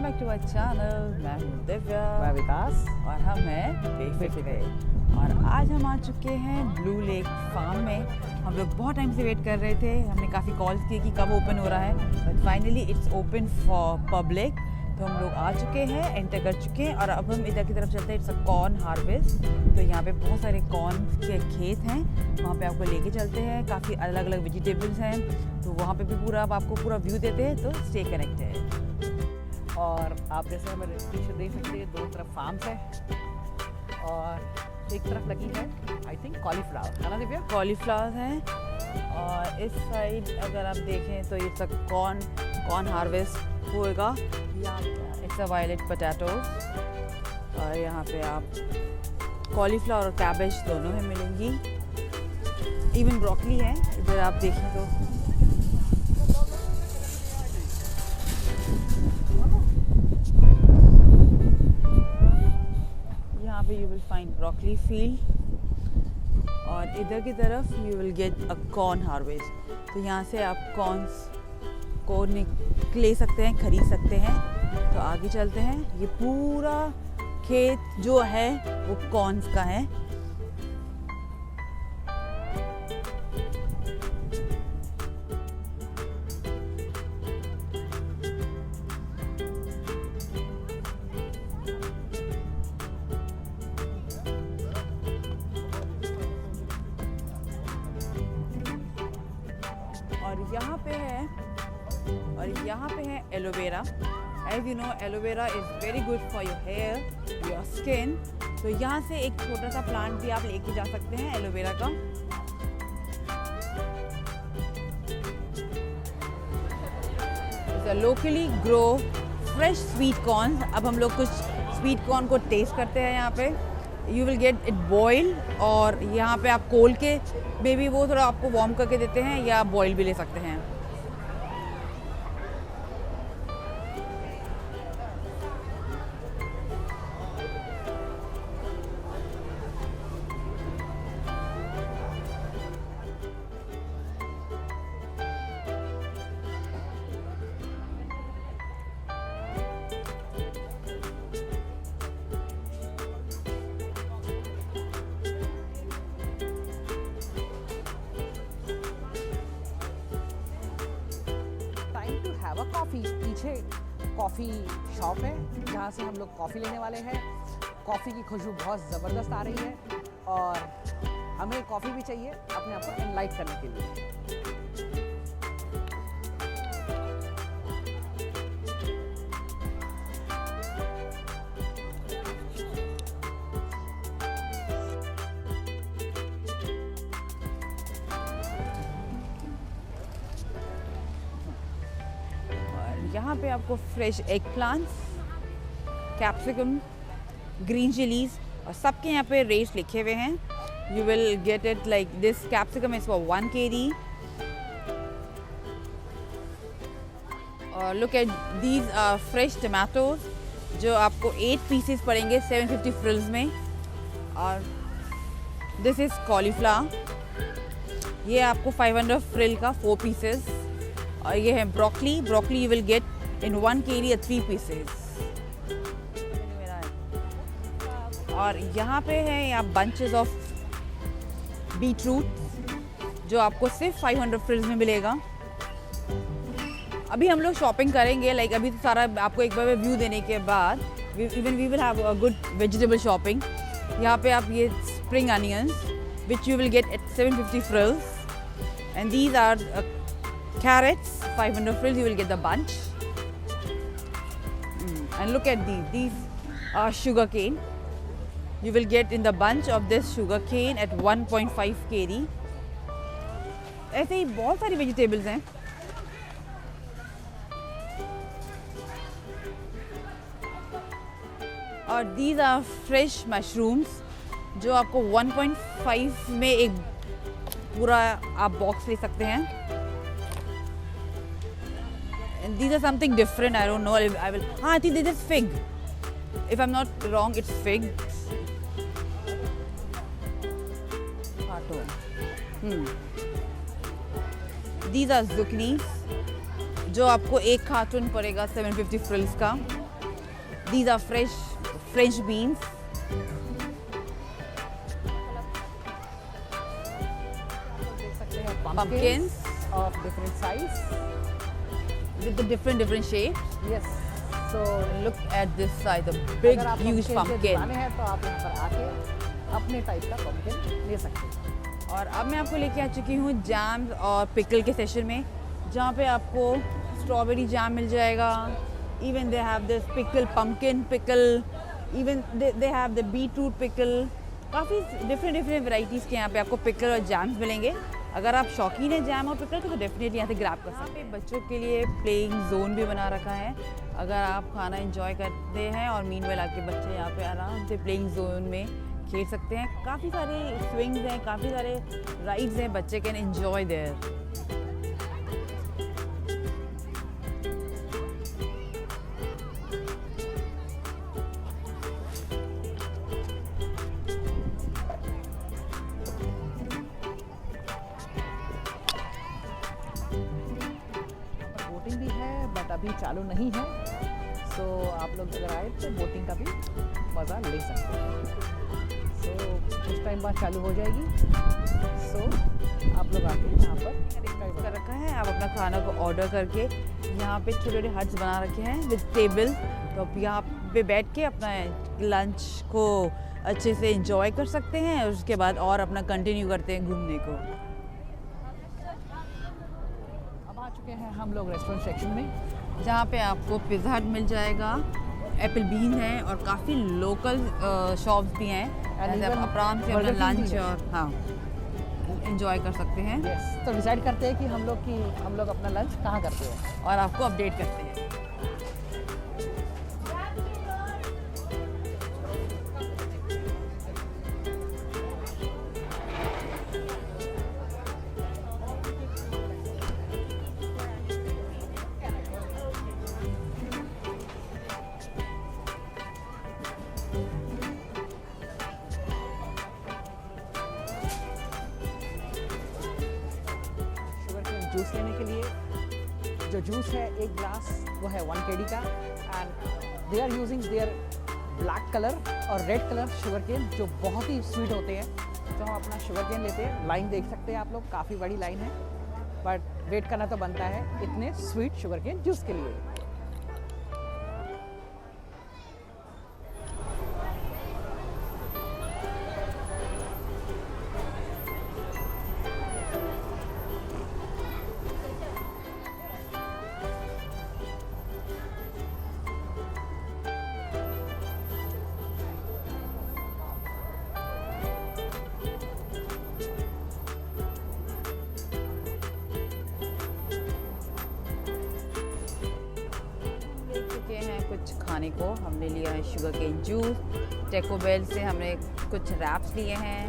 Welcome back to our channel. मैं हूँ दिव्या, मैं विकास और हम हैं पे। और आज हम आ चुके हैं ब्लू लेक फार्म में। हम लोग बहुत टाइम से वेट कर रहे थे, हमने काफ़ी कॉल्स किए कि कब ओपन हो रहा है, but finally it's open for public. तो हम लोग आ चुके हैं, एंटर कर चुके हैं और अब हम इधर की तरफ चलते हैं। It's a corn harvest. तो यहाँ पे बहुत सारे कॉर्न के खेत हैं, वहाँ पे आपको लेके चलते हैं। काफ़ी अलग अलग वेजिटेबल्स हैं, तो वहाँ पे भी पूरा आपको पूरा व्यू देते हैं। तो स्टे कनेक्टेड। और आप जैसे हमें पीछे देख सकते हैं, दोनों तरफ फार्म्स है और एक तरफ लगी है आई थिंक कॉलीफ्लावर, है ना दिव्या? कॉलीफ्लावर हैं और इस साइड अगर आप देखें तो ये सब कॉर्न हार्वेस्ट होएगा। It's a violet potatoes. और यहाँ पे आप कॉलीफ्लावर और कैबेज दोनों में मिलेंगी, इवन ब्रोकली है इधर आप देखें तो। यहाँ पे you will find broccoli field और इधर की तरफ you will get a corn harvest. तो यहाँ से आप कॉर्न्स को ले सकते हैं, खरीद सकते हैं। तो आगे चलते हैं। ये पूरा खेत जो है वो कॉर्न्स का है। और यहाँ पे है aloe vera. As you know aloe vera is very good for your hair, your skin. तो यहाँ से एक छोटा सा प्लांट भी आप लेके जा सकते हैं एलोवेरा का। Locally grow fresh sweet corn. अब हम लोग कुछ स्वीट कॉर्न को टेस्ट करते हैं। यहाँ पे you will get it boil, और यहाँ पे आप कोल के में भी वो थोड़ा आपको वार्म करके देते हैं, या बॉयल भी ले सकते हैं। कॉफ़ी, पीछे कॉफ़ी शॉप है जहाँ से हम लोग कॉफ़ी लेने वाले हैं। कॉफ़ी की खुशबू बहुत ज़बरदस्त आ रही है और हमें कॉफ़ी भी चाहिए अपने आप को एनलाइट करने के लिए। यहाँ पे आपको fresh egg plants, capsicum, green chillies और सबके यहाँ पे रेट्स लिखे हुए हैं। You will get it like this capsicum is for 1 kg और look at these are fresh tomatoes जो आपको 8 पीसेस पड़ेंगे 750 फ्रिल्स में। और दिस इज कॉलीफ्लावर, ये आपको 500 फ्रिल का 4 पीसेस। और ये है broccoli you will get in 1 kg 3 pieces. और यहाँ पे है यहाँ बंचेस ऑफ बीटरूट जो आपको सिर्फ 500 फ्रिल्स में मिलेगा। अभी हम लोग शॉपिंग करेंगे, लाइक अभी तो सारा आपको एक बार व्यू देने के बाद even we will have a good vegetable shopping. यहाँ पे आप ये spring onions which you will get at 750 frills, and these are carrots 500 frills, you will get the bunch. And look at these are sugar cane. You will get in the bunch of this sugar cane at 1.5 kg. ऐसे ही बहुत सारी vegetables हैं। और these are fresh mushrooms जो आपको 1.5 में एक पूरा आप बॉक्स ले सकते हैं। And these are something different. I don't know. I will. I think this is fig. If I'm not wrong, it's fig. These are zucchini, जो आपको एक कार्टून पड़ेगा 750 फ्रिल्स का। These are fresh French beans. देख सकते हैं Pumpkins of different size. with the different shapes. Yes. So Look at this size, the big अगर आप huge pumpkin के pumpkin. दीवाने हैं तो आप यहाँ पर आके अपने टाइप का pumpkin ले सकते हैं। और अब मैं आपको लेके आ चुकी हूँ जैम और पिकल के सेशन में, जहाँ पे आपको स्ट्रॉबेरी जैम मिल जाएगा। Even they have this pickle, pumpkin pickle, even they have the beetroot pickle. काफ़ी डिफरेंट वैराइटीज़ के यहाँ पे आपको पिकल और जैम्स मिलेंगे। अगर आप शौकीन हैं जैम और पिकल तो डेफिनेटली यहाँ से ग्रैब कर सकते हैं। बच्चों के लिए प्लेइंग जोन भी बना रखा है। अगर आप खाना एंजॉय करते हैं और मीनवेल आके बच्चे यहाँ पे आराम से प्लेइंग जोन में खेल सकते हैं। काफ़ी सारे स्विंग्स हैं, काफ़ी सारे राइड्स हैं, बच्चे कैन एंजॉय देयर। बोटिंग भी है बट अभी चालू नहीं है, सो आप लोग अगर आए तो बोटिंग का भी मज़ा ले सकते हैं। सो कुछ टाइम बाद चालू हो जाएगी, सो आप लोग आके यहाँ पर कर रखा है। आप अपना खाना को ऑर्डर करके यहाँ पे छोटे छोटे हट्स बना रखे हैं विद टेबल, तो आप यहाँ पे बैठ के अपना लंच को अच्छे से एंजॉय कर सकते हैं और उसके बाद और अपना कंटिन्यू करते हैं घूमने को। अब आ चुके हैं हम लोग रेस्टोरेंट सेक्शन में, जहाँ पे आपको पिज़्ज़ा हट मिल जाएगा, एप्पल बीन है और काफ़ी लोकल शॉप्स भी हैं। ऐसे आप आराम से अपना Burger King लंच भी है। और हाँ एंजॉय कर सकते हैं यस। तो डिसाइड करते हैं कि हम लोग अपना लंच कहाँ करते हैं। और आपको अपडेट करते हैं। जूस लेने के लिए जो जूस है एक ग्लास वो है 1 kg का, and they are using their black colour और रेड कलर शुगर केन जो बहुत ही स्वीट होते हैं। तो हम अपना शुगर केन लेते हैं। लाइन देख सकते हैं आप लोग, काफ़ी बड़ी लाइन है, बट वेट करना तो बनता है इतने स्वीट शुगर केन जूस के लिए। कुछ खाने को हमने लिया है शुगर केन जूस, टेको बेल से हमने कुछ रैप्स लिए हैं,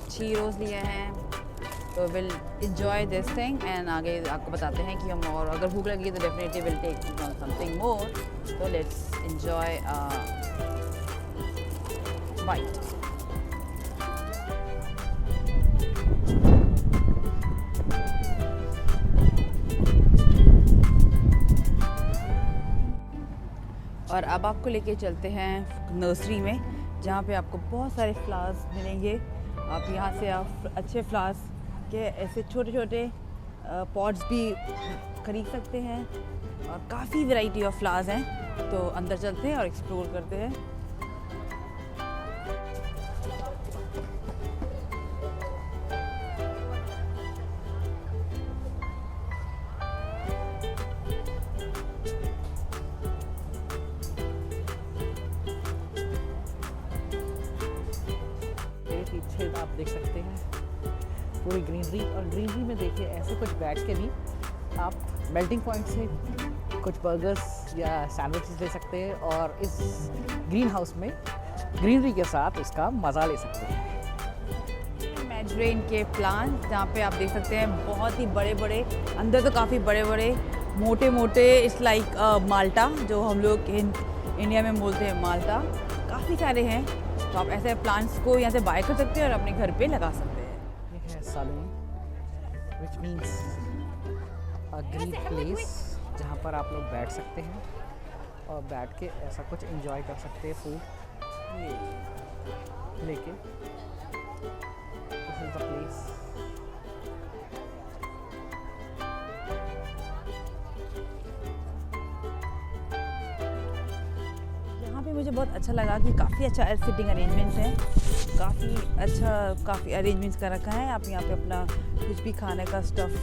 चीरोज लिए हैं। तो will enjoy this thing and आगे आपको बताते हैं कि हम और अगर भूख लगी तो definitely will take something more. तो लेट्स enjoy बाइट। और अब आपको लेके चलते हैं नर्सरी में, जहाँ पे आपको बहुत सारे फ्लावर्स मिलेंगे। आप यहाँ से आप अच्छे फ्लावर्स के ऐसे छोटे छोटे पॉट्स भी खरीद सकते हैं और काफ़ी वैरायटी ऑफ फ्लावर्स हैं। तो अंदर चलते हैं और एक्सप्लोर करते हैं। पीछे आप देख सकते हैं पूरी ग्रीनरी, और ग्रीनरी में देखिए ऐसे कुछ बैठ के भी आप मेल्टिंग पॉइंट से कुछ बर्गर्स या सैंडविचेस ले सकते हैं और इस ग्रीन हाउस में ग्रीनरी के साथ उसका मज़ा ले सकते हैं। मैड्रेन के प्लांट, जहाँ पे आप देख सकते हैं बहुत ही बड़े बड़े, अंदर तो काफ़ी बड़े बड़े मोटे मोटे, इट्स लाइक माल्टा, जो हम लोग इंडिया में बोलते हैं माल्टा। काफ़ी सारे हैं, तो आप ऐसे प्लांट्स को यहाँ से बाय कर सकते हैं और अपने घर पे लगा सकते हैं। ये है saloon, which means a green place जहाँ पर आप लोग बैठ सकते हैं और बैठ के ऐसा कुछ एंजॉय कर सकते हैं फूड लेके। This is the place. यहाँ पे मुझे बहुत अच्छा लगा कि काफ़ी अच्छा सिटिंग अरेंजमेंट्स है, काफ़ी अरेंजमेंट्स कर रखा है। आप यहाँ पे अपना कुछ भी खाने का स्टफ़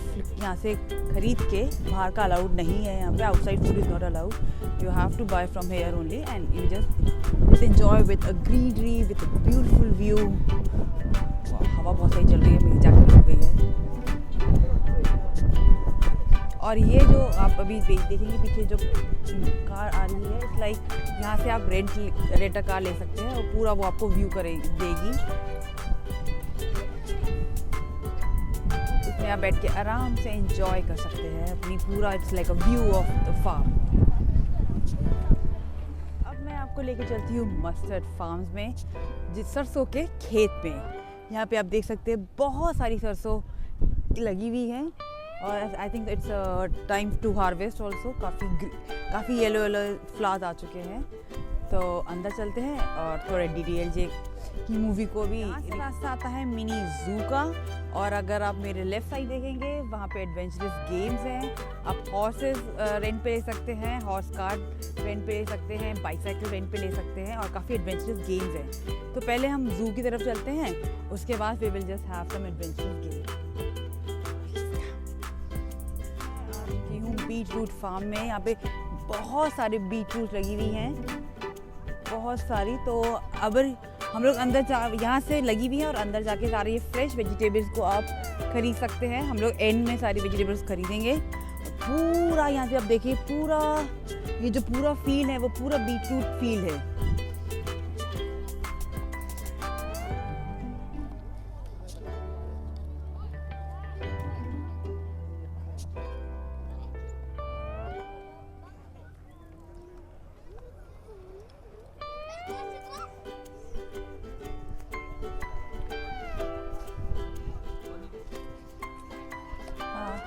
यहाँ से खरीद के, बाहर का अलाउड नहीं है यहाँ पे, outside food is not allowed, you have to buy from here only and you just enjoy with a greenery with a beautiful view. हवा बहुत सही चल रही है, मेरी जैकेट हो गई है। और ये जो आप अभी देखेंगे पीछे जो कार आ रही है, इट्स लाइक यहाँ से आप रेंट कार ले सकते हैं और पूरा वो आपको व्यू देगी। इसमें आप बैठ के आराम से एंजॉय कर सकते हैं अपनी पूरा, it's like a view of the farm. अब मैं आपको लेके चलती हूँ मस्टर्ड फार्म्स में, जिस सरसों के खेत में। यहाँ पे आप देख सकते हैं बहुत सारी सरसों लगी हुई हैं और I think it's time to harvest also. काफ़ी येलो फ्लावर्स आ चुके हैं। तो अंदर चलते हैं और थोड़ा DDLJ की मूवी को भी रास्ता आता है मिनी जू का। और अगर आप मेरे लेफ्ट साइड देखेंगे, वहाँ पे एडवेंचरस गेम्स हैं। आप हॉर्सेस रेंट पे ले सकते हैं, हॉर्स कार्ड रेंट पे ले सकते हैं, बाईसाइकिल रेंट पे ले सकते हैं और काफ़ी एडवेंचरस गेम्स हैं। तो पहले हम जू की तरफ चलते हैं, उसके बाद we will just have some adventurous games. Beetroot farm में यहाँ पे बहुत सारे बीट रूट लगी हुई हैं, बहुत सारी। तो अब हम लोग अंदर यहाँ से लगी हुई हैं और अंदर जाके सारे ये फ्रेश वेजिटेबल्स को आप खरीद सकते हैं। हम लोग एंड में सारी वेजिटेबल्स खरीदेंगे। पूरा यहाँ से आप देखिए, पूरा ये जो पूरा फील्ड है वो पूरा बीट रूट फील्ड है।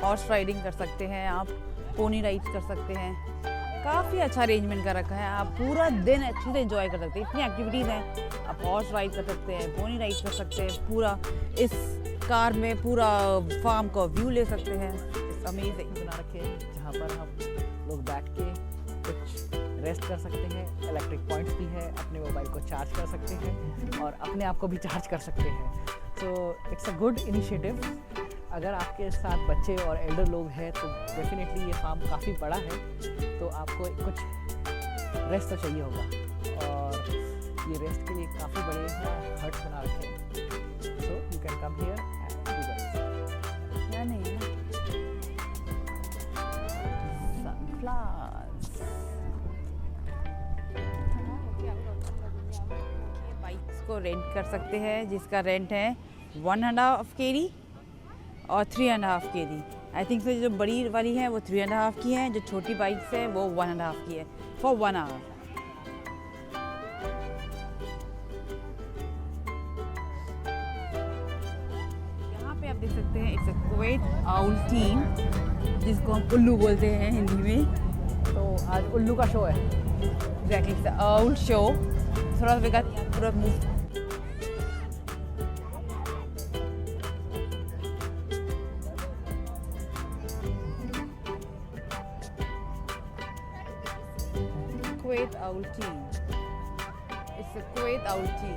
हॉर्स राइडिंग कर सकते हैं आप, पोनी राइड्स कर सकते हैं। काफ़ी अच्छा अरेंजमेंट कर रखा है, आप पूरा दिन अच्छे से एंजॉय कर सकते हैं। इतनी एक्टिविटीज़ हैं, आप हॉर्स राइड कर सकते हैं, पोनी राइड कर सकते हैं, पूरा इस कार में पूरा फार्म का व्यू ले सकते हैं। इस अमेजिंग बना रखे हैं जहाँ पर हम लोग बैठ के कुछ रेस्ट कर सकते हैं। इलेक्ट्रिक पॉइंट्स भी है, अपने मोबाइल को चार्ज कर सकते हैं और अपने आप को भी चार्ज कर सकते हैं। So it's a good initiative. अगर आपके साथ बच्चे और एल्डर लोग हैं तो डेफिनेटली ये फार्म काफ़ी बड़ा है, तो आपको कुछ रेस्ट तो चाहिए होगा और ये रेस्ट के लिए काफ़ी बड़े हट्स बना रखे हैं। So you can come here and do that. Sunflowers. Bikes को रेंट कर सकते हैं, जिसका रेंट है 1.5 kg और 3.5 kg। आई थिंक जो बड़ी वाली है वो 3.5 की है, जो छोटी बाइक्स है वो 1.5 की है फॉर 1 hour। यहाँ पे आप देख सकते हैं it's a Kuwait owl team, जिसको हम उल्लू बोलते हैं हिंदी में। तो आज उल्लू का शो है। Exactly, it's a owl show. थोड़ा सा पूरा move Kuwait Owl team. It's a Kuwait Owl team.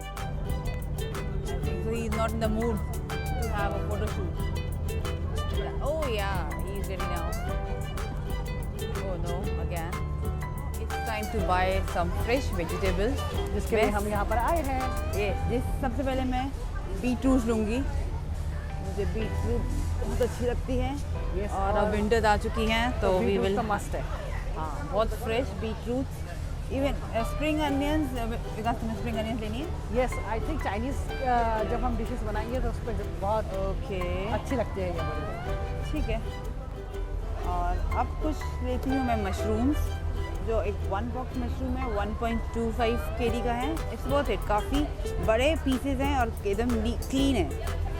I think so. He's not in the mood to have a photo shoot. Oh yeah, he's ready now. Oh no, again. It's time to buy some fresh vegetables. जिसके लिए हम यहाँ पर आए हैं। ये सबसे पहले मैं बीट रूट लूँगी। मुझे बीट रूट बहुत अच्छी लगती है। और अब विंटर्स आ चुकी हैं तो वी विल मस्ट है। हाँ, बहुत fresh beetroot. Even spring onions, Vikas तुम्हें स्प्रिंग अनियंस लेनी है? यस, आई थिंक चाइनीज़ जब हम डिशेस बनाएंगे तो उस पर बहुत अच्छी लगती है ये मुझे। ठीक है। और अब कुछ लेती हूँ मैं मशरूम्स, जो एक 1 बॉक्स मशरूम है 1.25 kg का है। इट्स वर्थ इट, काफ़ी बड़े पीसेज हैं और एकदम क्लीन है।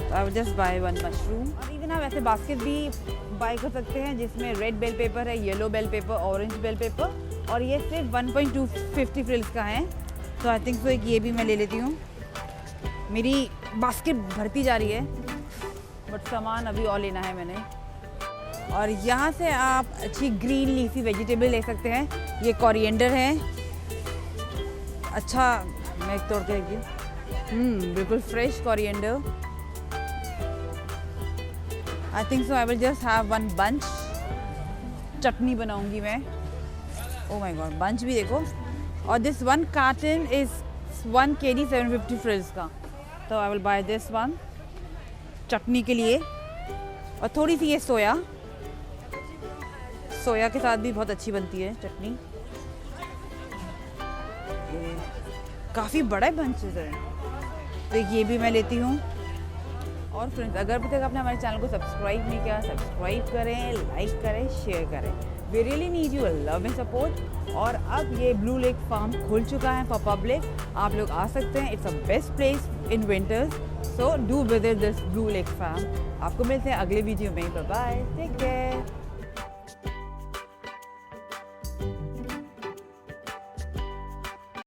तो I will just buy 1 mushroom. और इवन आप ऐसे बास्केट भी बाय कर सकते हैं जिसमें रेड बेल पेपर है, yellow bell pepper, orange bell pepper और ये सिर्फ 1.250 फ्रिल्स का है। तो आई थिंक सो एक ये भी मैं ले लेती हूँ। मेरी बास्केट भरती जा रही है बट सामान अभी और लेना है मैंने। और यहाँ से आप अच्छी ग्रीन लीफी वेजिटेबल ले सकते हैं। ये कोरिएंडर है। अच्छा, मैं तोड़ के देखती हूँ। बिल्कुल fresh coriander. I think so I will just have one bunch. Chutney बनाऊंगी मैं। ओह माय गॉड, बंच भी देखो। और this one carton is 1 kg 750 फ्रिल्स का। तो I will buy this one chutney के लिए। और थोड़ी सी ये सोया के साथ भी बहुत अच्छी बनती है चटनी। काफ़ी बड़ा बंचेस है। तो ये भी मैं लेती हूँ। और फ्रेंड्स, अगर अभी तक आपने हमारे चैनल को सब्सक्राइब नहीं किया, सब्सक्राइब करें, लाइक करें, शेयर करें। We really need you love and support. और अब ये ब्लू लेक फार्म खुल चुका है फॉर पब्लिक। आप लोग आ सकते हैं। It's a best place in winters. So do visit this blue lake farm. आपको मिलते हैं अगले वीडियो में। Bye bye, take care.